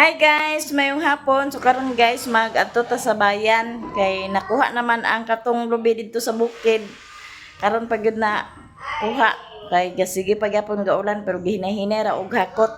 Hi guys, mayong hapon. So karon guys, mag-adto ta sa bayan kay nakuha naman ang katong lubi dito sa bukid. Karon pag yun na kuha kay sige pagyapon gaulan pero gihinay-hinay ra og hakot.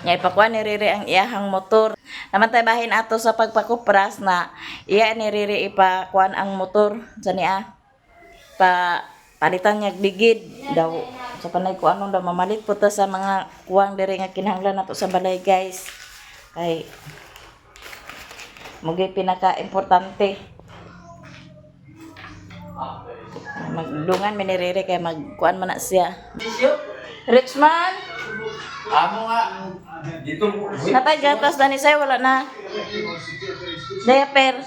Nya ipakuha ni Riri ang iyahang motor. Naman tay bahin ato sa pagpakupras na iya ni Riri ipakuan ang motor sa niya. Palitan niya bigid daw sa panay ko anong daw mamalit po ta sa mga kuwang diri nga kinahanglan nato sa balay guys kay mugay pinaka importante magdungan minirere kay magkuan man na siya. Richman Amo nga. Dito mo. natay gatas dani say wala na diaper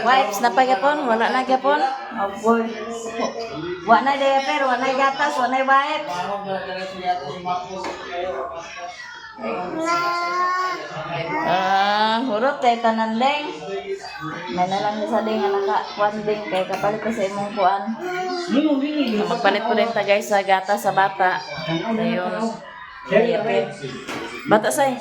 wipes na pagapon wala na gapon oh boy wala na diaper wala na gatas wala na wipes. Hurot kay tanan ding. May na lang sa ding nga naka-kuan ding kay kapalit ko sa imong kuan. Magpalit ko din ta guys sa gata sa bata. Ayun. Bata say.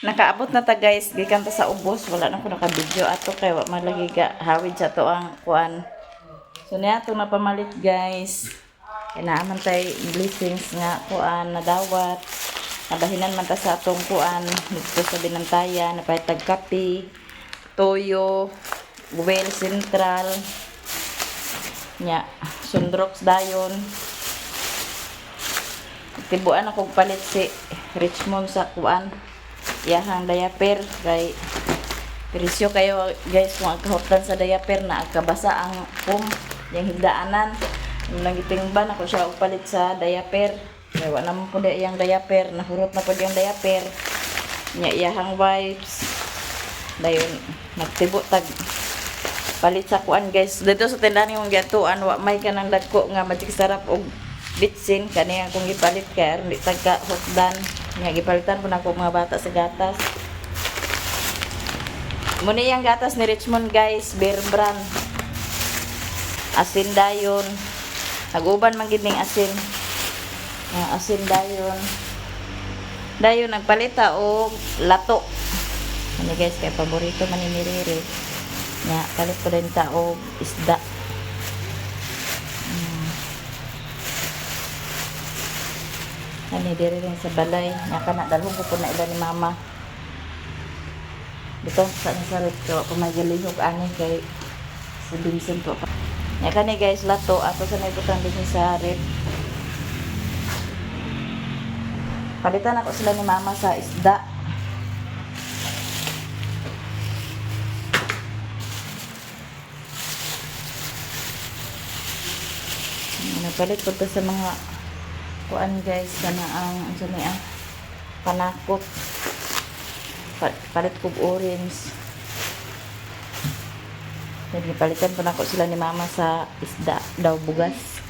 Nakaabot na ta guys, gikan ta sa ubos, wala na ko naka-video ato kay wa malagi ka hawid sa to ang kuan. So niya to napamalit guys. Kinaaman tay blessings nga kuan na dawat. Nabahinan man ta sa atong kuan dito sa Binantayan, napaytag kape, toyo, well central. Nya, sundrox dayon. Tibuan ako palit si Richmond sa kuan. Yahang diaper kay presyo kayo guys kung agkahutlan sa diaper na agkabasa ang foam yung higdaanan nangitingban ako siya upalit sa diaper kay wala naman po yung diaper nahurot na po yung diaper nya iyahang wipes dayon nagtibo tag palit sa kuan guys dito sa tindahan yung gatuan wa may kanang dagko nga magic sarap og bitsin kaniya kung gipalit kay aron di tagka hutdan nga gipalitan po na ako mga bata sa gatas. Muna yung gatas ni Richmond guys, Bear Brand. Asin dayon. Nag-uban man gid ning asin. Asin dayon. Dayon nagpalita og lato. Ano guys, kay paborito man ni Riri. Nya palit ko din ta og isda. Ani diri rin sa balay nga na dalhon ko po na ila ni mama dito sa nasalit ko pa magalihog ani kay si Vincent po nga kani guys lato ato sa naibutang din sa rep palitan ako sila ni mama sa isda napalit ko to sa mga kuan guys kana ang ano niya panakot palit ko orange palitan pa nako sila ni mama sa isda daw bugas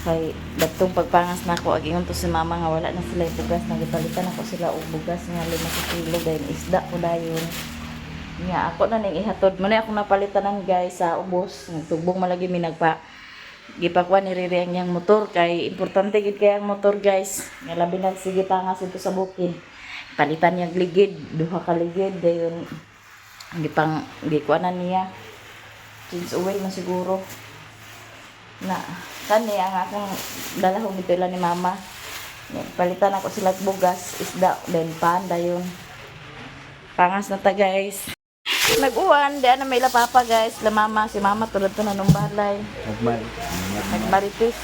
kay datong pagpangas nako agingon to si mama nga wala na sila bugas nagipalitan ako sila og bugas nga 5 kilo dayon isda ko dayon nya ako na ning ihatod mo na ako napalitanan guys sa ubos nagtugbong malagi mi nagpa gipakuan ni Riri ang yang motor kay importante gid kay ang motor guys nga labi na sige pangas ito sa bukid palitan niya ligid duha ka ligid dayon gipang gikuanan niya since uwi man siguro na kani ang akong dalahong ito ni mama palitan ako sila bugas isda then pan dayon pangas na ta guys nag-uwan, di na may lapapa guys. La mama, si mama tulad to na nung balay. Nagmaritis.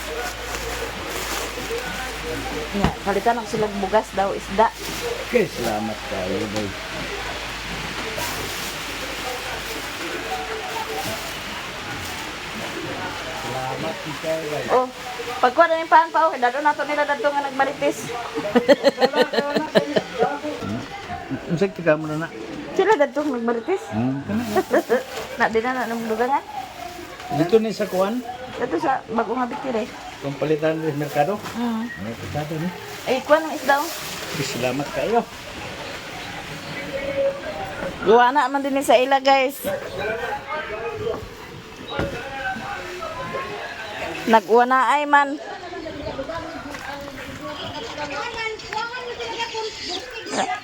Yeah, palitan ako silang bugas daw, isda. Okay, salamat kayo, boy. Salamat kayo, boy. Oh, pagkuha na yung paan pa, oh, dado na to nila dado nga nagmaritis. Usag tika mo na na. Sila dado nagmaritis. Na din na nang dugangan. Dito ni sa kuwan? Dito sa bagong habit kire. Kung palitan sa merkado? May merkado ni. Ay, kuha ng isda oh. Salamat kayo. Gawa na man din sa ila guys. Nag-uwa na ay man.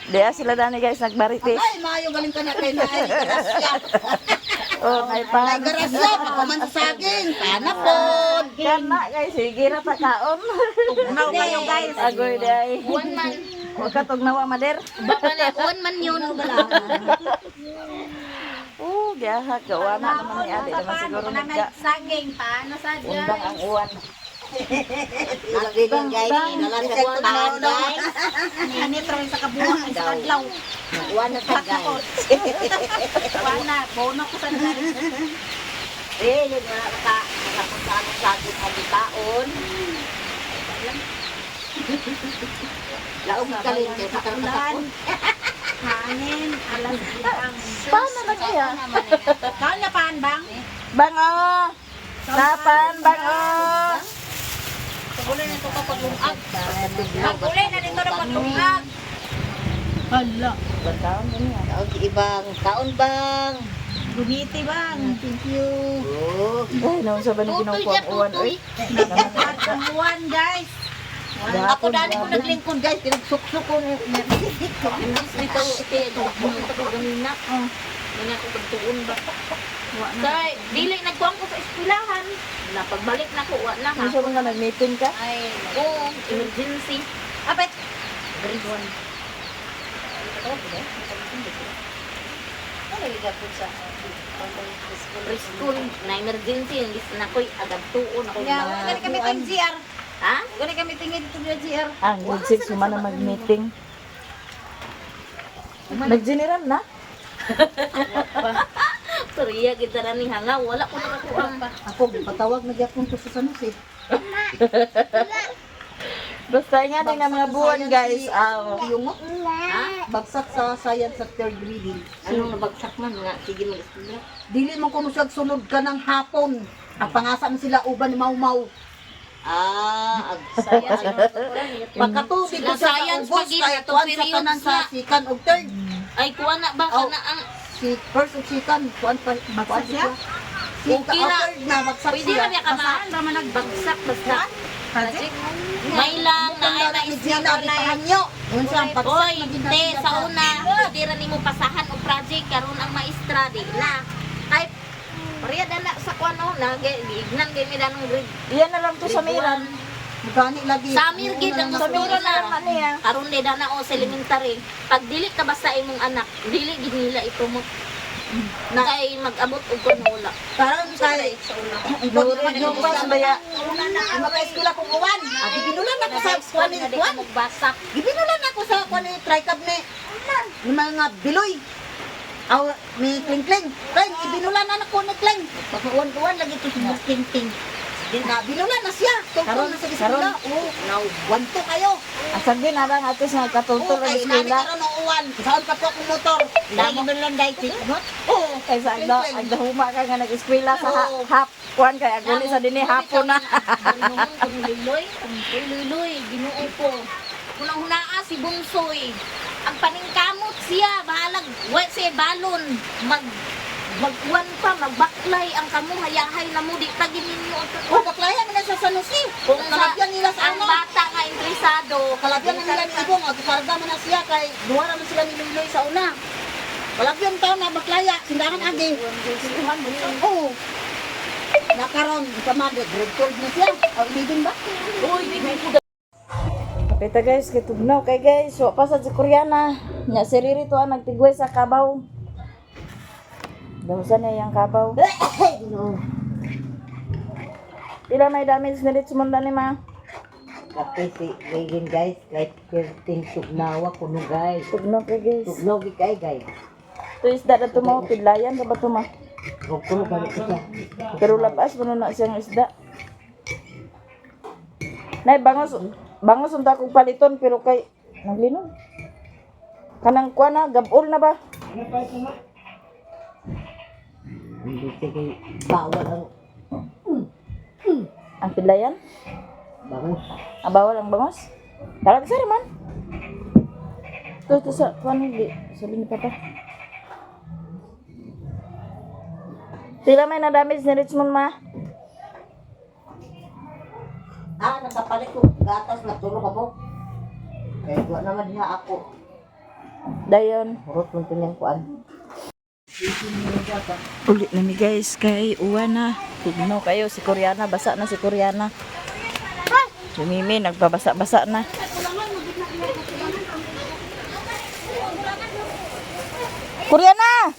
Diya sila dani guys nagbaritis. Ay, mayo galing ka na kay na ay garasya. Oh, kay Ay, pan. garasya, pagkaman sa saging. Panapod. Kana guys, sige ra ta kaon. Tugnaw kayo, guys. Agoy di ay. One man. Huwag ka tugnawa mader. Baka na, one man yun. Gaha gawa na naman ni ate naman siguro nagka. Saging, paano sa Undang ang uwan. Lagi din, guys. Nalasag ko na, guys. Ninit rin sa kabuang ay sa kadlaw. Nakuha na ta, guys. Wana, bono ko sa guys. Eh, yun na nakapunta ng saging ang taon. Laong kalin, kaya patakon. Hanin, alas bitang. Paano na kaya? Kaon na paan bang? Bango! Napan, bango! Pagulay na ito kapag lungag. Pagulay na dito na paglungag. Hala. Bantaon din yan. Taon ibang taon bang. Gumiti bang? Thank you. Oh. Ay, naman sa ba ni kinukuha ang uwan? Uy, At ang uwan guys. Ako dali ko naglingkod, guys. Pinagsuk-suk ko. Dito, ito ganina. Ganyan ko pagtuon ba? Kay, dili nagkuhan ko sa eskwelahan. Na pagbalik na ko, wala na. ano siya mga nag-meeting ka? Ay, oo, emergency. Apet. Grade 1. Preschool na emergency, hindi na ko'y agad tuon ako. Gani kami tag GR. Ha? Gani kami tingin dito sa GR. Ang grade 6 suma na mag-meeting. Nag-general na? Suriya kita na ni hanga, wala ko nakakuha pa. Ako, patawag na gyapon ko sa Sanos eh. Basta nga din ng mga buwan guys. Yung Ha? bagsak sa science sa third reading. Anong nabagsak man nga? Sige mag-eskwela. Dili man kuno siya sunod ka ng hapon. Ang pangasa mo sila uban ni Mau-Mau. Pagkatubig ko Sila siya sa science ubos pag-ibig, kaya ito tuwan sa period kanang siya. sa second o third. Ay, kuha na ba Oh. ka na ang... Si first o second, tuwan pa. Bagsak siya? Okay na. Third na, bagsak Pwede siya. na niya ka ba nagbagsak basta. May lang na ay Gina, na-schedule na hanyo. Yun siya, ang bagsak Oy, na te, sa una, pwede rin mo pasahan o project, karon ang maestra, di na. Kahit, pariya na sa kuano, giignan kayo may danong grade. Yan na lang to sa Miran. Gani lagi. Sa Amir, gid, ang Sa Miran na lang ano yan. Karon di na o sa elementary. Pag dili ka basta imong anak, dili gid nila ito mo. Na kay mag-abot og kuno wala. Karon kay Duro yung pas baya. Maka-eskwela kong uwan. Ati binulan ako sa kuwan ni Dili kuwan. ka magbasak. Gibinulan ako sa kuwan ni Tricab ni mga biloy. Aw, ni Kling-Kling. Kling, ibinulan na ko ni Kling. Pagkuwan-kuwan lagi ito sa ting-ting. Na binulan na siya. Tungkol na sa eskwela. Oh, now, wanto kayo. Asag din na lang ato sa katultol Oh, ang kay namin eskwela. karon ng uwan. Saan ka po akong motor? Dahil binulan dahil tikot. Oh, Kaysa agdahuma ka nga nag-eskwela sa Oo. hap. Kuan kay aguli sa dinhi hapon na. Kung luloy, ginuo ko. Kunang hunaa si Bungsoy. Ang paningkamot siya, bahalag, wait siya balon. Magwan pa, magbaklay ang kamo, hayahay na mo, di tagin ninyo. oh, baklaya mo na sa San Jose. Kung sa, Kalabyan nila sa ang ano. bata nga interesado, Kalabyan na nila ni Ibong. Agkarga mo na siya kay duwa naman sila ni Luloy sa una. Kalabyan taon na baklaya. Sindahan agi. Oo. Nakaroon, kamag, grade 12 na siya. O, ibigin ba? uy, bigay ko Kapita guys, kay tugnaw kay guys. Wa pa sa Koreana. Nya si Riri to ang nagtigway sa kabaw. Dawasan niya yung kabaw. Pila may damage na rin sumunda ni ma. Kapay si Regan guys, kahit kerting tugnawa kuno guys. Tugnaw kay guys. Tugnaw kay guys. To isda na to mo, pidlayan ka ba to ma? Huwag kuno balik ko siya. Pero labas mo na siyang isda. Nay, bangos unta kong paliton pero kay naglinon. Kanang kuha na, gabol na ba? Hindi sige, bawal ang Ang pidlayan? bangus. Bawal ang bangos? Talag sa man. Ito sa kuha ni, sabi ni papa. Sila may na-damage ni Richmond, ma. Nakapalit ko gatas na tulog ako. Kaya wala naman diha ako. Dayon. Hurot mo niyang kuan. Ulit na mi guys, kay uwan na. Tigno kayo, si Koreana, basa na si Koreana. Si Mimi, nagbabasa-basa na. Koreana!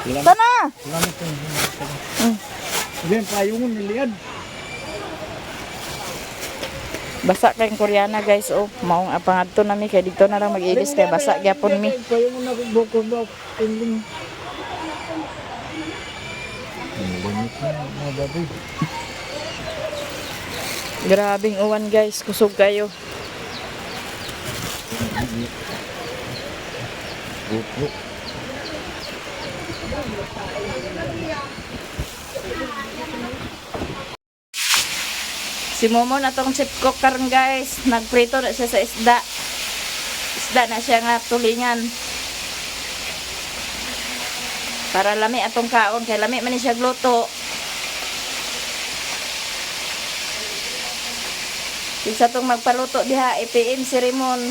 Sana! Salamat po. Diyan, payungon niliad. Basa kayong Koreana guys, oh. Maong apangadto na mi, kay dito na lang mag-ilis, kay basa gyapon mi. Payungon na bukog-bukog. Tingling. Limit na, mga baboy. Grabing uwan guys, kusog kayo. Buko. Si Momo na tong chip cook karon guys, nagprito na siya sa isda. Isda na siya nga tulingan. Para lami atong kaon, kay lami man ni siya gluto. Isa tong magpaluto diha, IPM si Ramon.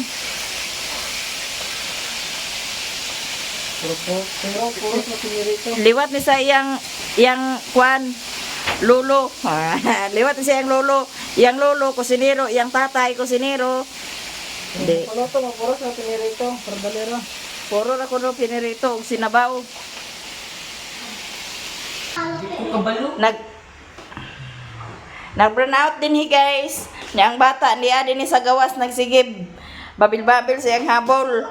Liwat ni sa iyang kwan, lolo. Liwat ni sa iyang lolo. Iyang lolo, kusinero. Iyang tatay, kusinero. Hindi. Puluto, mapuro sa pinirito. Pardalera. Puro na kuno pinirito og sinabaw. Nag-burn out din guys. Niyang bata niya din sa gawas nagsigib. Babil-babil sa iyang habol.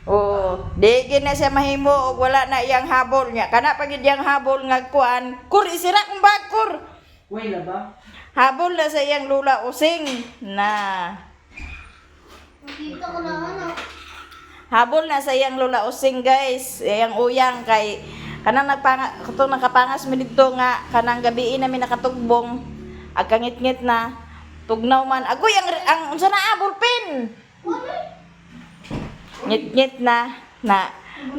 Oh, di gina siya mahimo og wala na iyang habol niya. Kana pag iyang habol nga kuan, kur isira kung bagkur. Wala ba? Habol na sa iyang lula using na. Habol na sa iyang lula using guys. Iyang uyang kay kanang nakapangas mi didto nga kanang gabi na mi nakatugbong ag kangit-ngit na tugnaw man agoy ang unsa na habol pin. Ngit-ngit na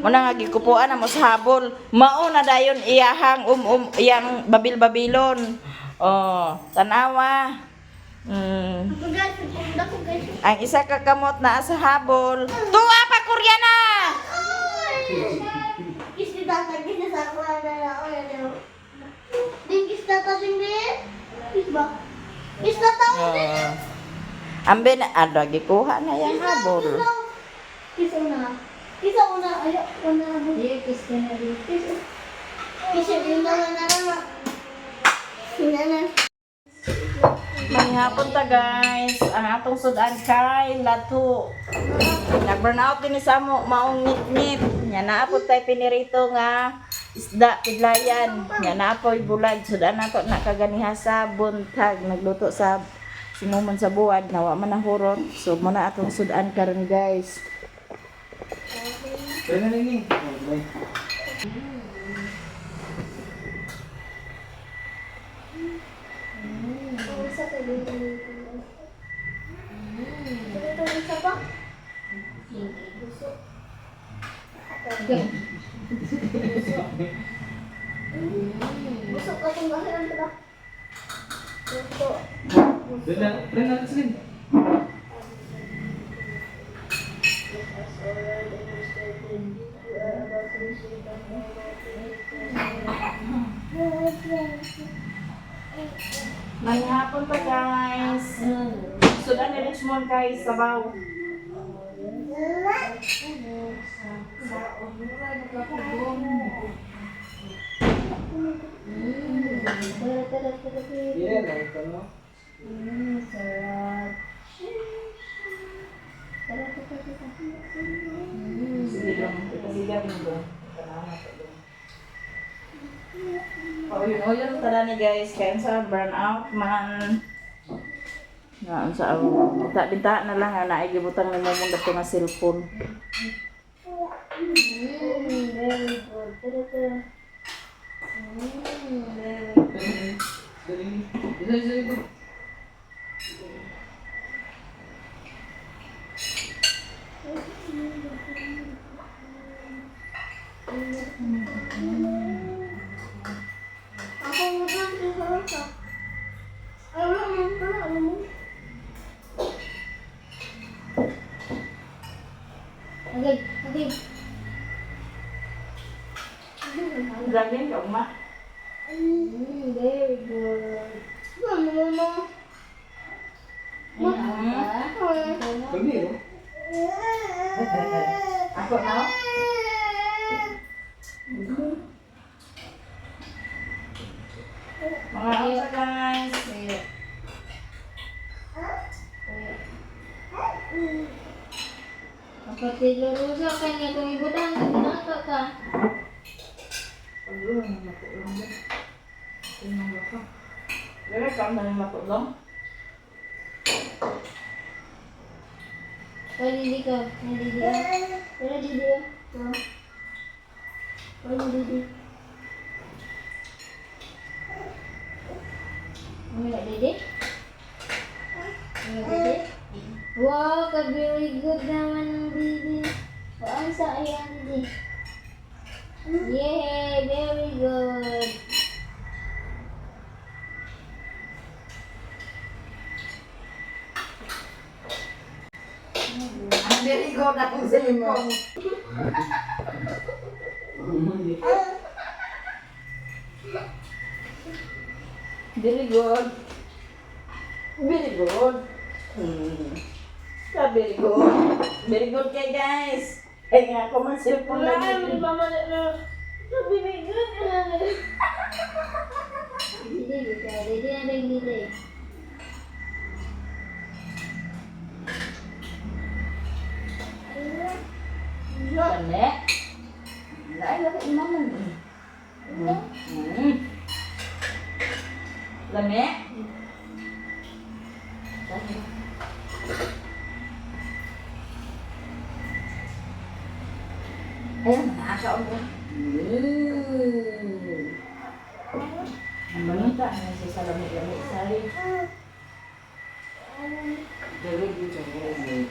muna nga gikupuan na mo sa habol. Mao na dayon iyahang iyang babil-babilon. Oh, tanawa. Ang isa ka kamot na sa habol. Tuwa pa Koreana. Ambe na ada gikuha na yang habol. Kisa una, ayo, una. Iya, kisa na rin. Kisa una na naman. Sinana. Manghapon ta guys, ang atong sudan kay lato. Nag-burn out din sa mo, maong ngit-ngit. Nya naapod tay pinirito nga isda pidlayan. Nya naapoy bulag sudan nato nakaganiha sa buntag nagluto sa sinuman sa buwad nawa man nahurot. So mo na atong sudan karon guys. Pwede na ni. Isa ka din. Ito isa ba? Gusto. Gusto ka kung bahiran ka ba? Gusto. Pwede na sila. Manghapon pa guys. Sudan ni Richmond guys sabaw. Yeah, like ano. Sarap. Sige lang, sige lang. Oh, yun tara ni guys, kaya sa burnout man. Nga, sa binta na lang, naigibutang ni Momong dato nga cellphone. Very good. Very good. ka. Ay, wala mo. Wala mo. Okay, okay. Lagyan ka, uma. Very good. Mama. Pwede, no? Ako na? Mga isa guys. Kapatid Rosa, kanya itong ibutang sa binata ka. Dere ka na yung matulong. Didi ka. Didi ka. Pero Didi ka. Pero Didi. Ano na Didi? Ano Didi? Wow, ka-very good naman ng Didi. Paan sa ayan Didi? Yay! Very good! Very good akong cellphone. Very good. Very good. Very good. Very good kay guys. Ay nga ako man cellphone lagi. Didi, Didi. Didi na rin Didi. Lame. Lain lagi imaman. Lame. Ayun, nakakaon ko. Ang manita na siya sa lamig-lamig sari. Very good, very good.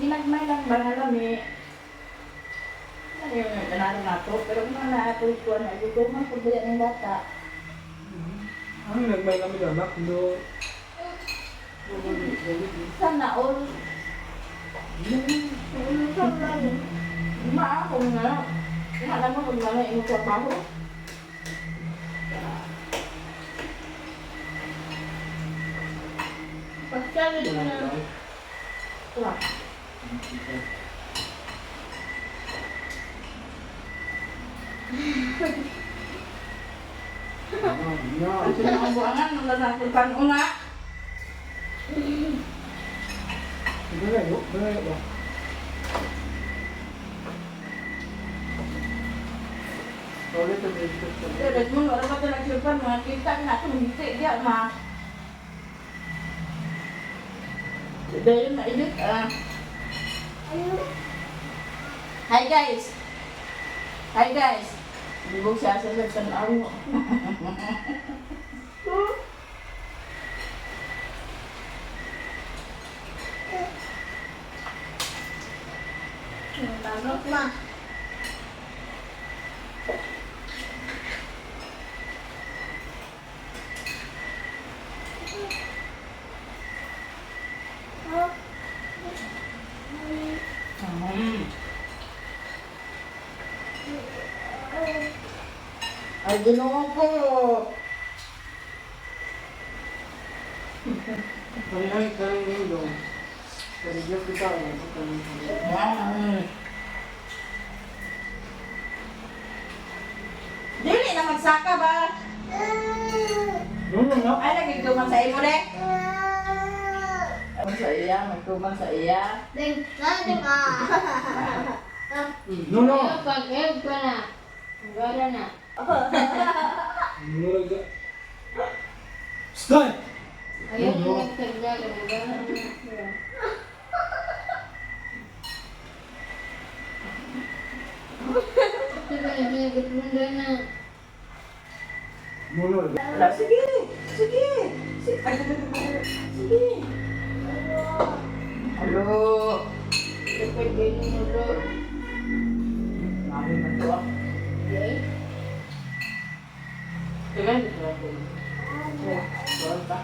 Ginagmay lang ba na lami? Ano yung ganaro na to? Pero kung mga naatutuan na ito, kung pagbayan ng bata. Ang nagbay kami na anak, no? Sana all. Lima ako nga. Kung alam mo kung ano yung trabaho. Pagsabi ko na. Wala. Ang sinakambuangan, naglalapulpan ko nga. Balayo, balayo ba? Ulit ang basic ko. Dahil mo, wala ba ito nagsulpan, mga kita na ito, hindi diya, ma. Dahil maedit, Hi guys! Hi guys! Libog siya sa sasang araw. Tanok na. Ay, ginoo ko! Kaya kayo yung dong. Kasi diyo kita ako. Dili na magsaka ba? No, no. Ay, nagigtuman sa imo, de? Sa iya, magtuman sa iya. Ding, saan ka? No, no. Pag-egg ka na. Gala na. Murag ka. Stay! Ayaw mo magtagda ka na. Gala na. Ito ba yung sinagot mo doon na? Mulol. Sige! Sige! Sige! Sige! Hello. Dapat ganyan mo lo. Mami na to ah. Okay? Kailan ito ako? Soal pa.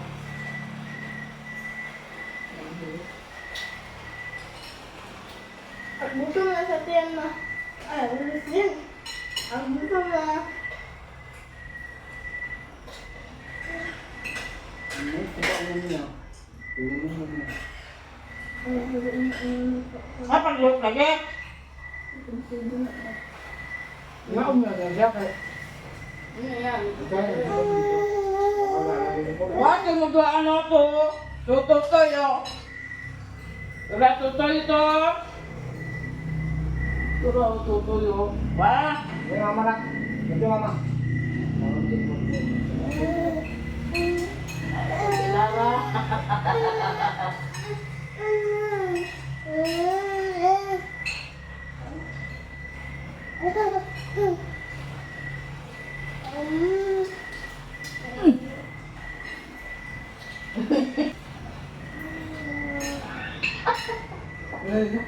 Ang buto na sa tiyan na. Ay, ulit din. Ang buto na. Ano? Ano niyo? Pag-look lagi! Nga mo na kay. Ano yan? Wag mo ba ano to? Tututoy Wala tutoy to! Turo tutuyo. Wah! Hey mama nak. Ito mama. Kilala! Ay,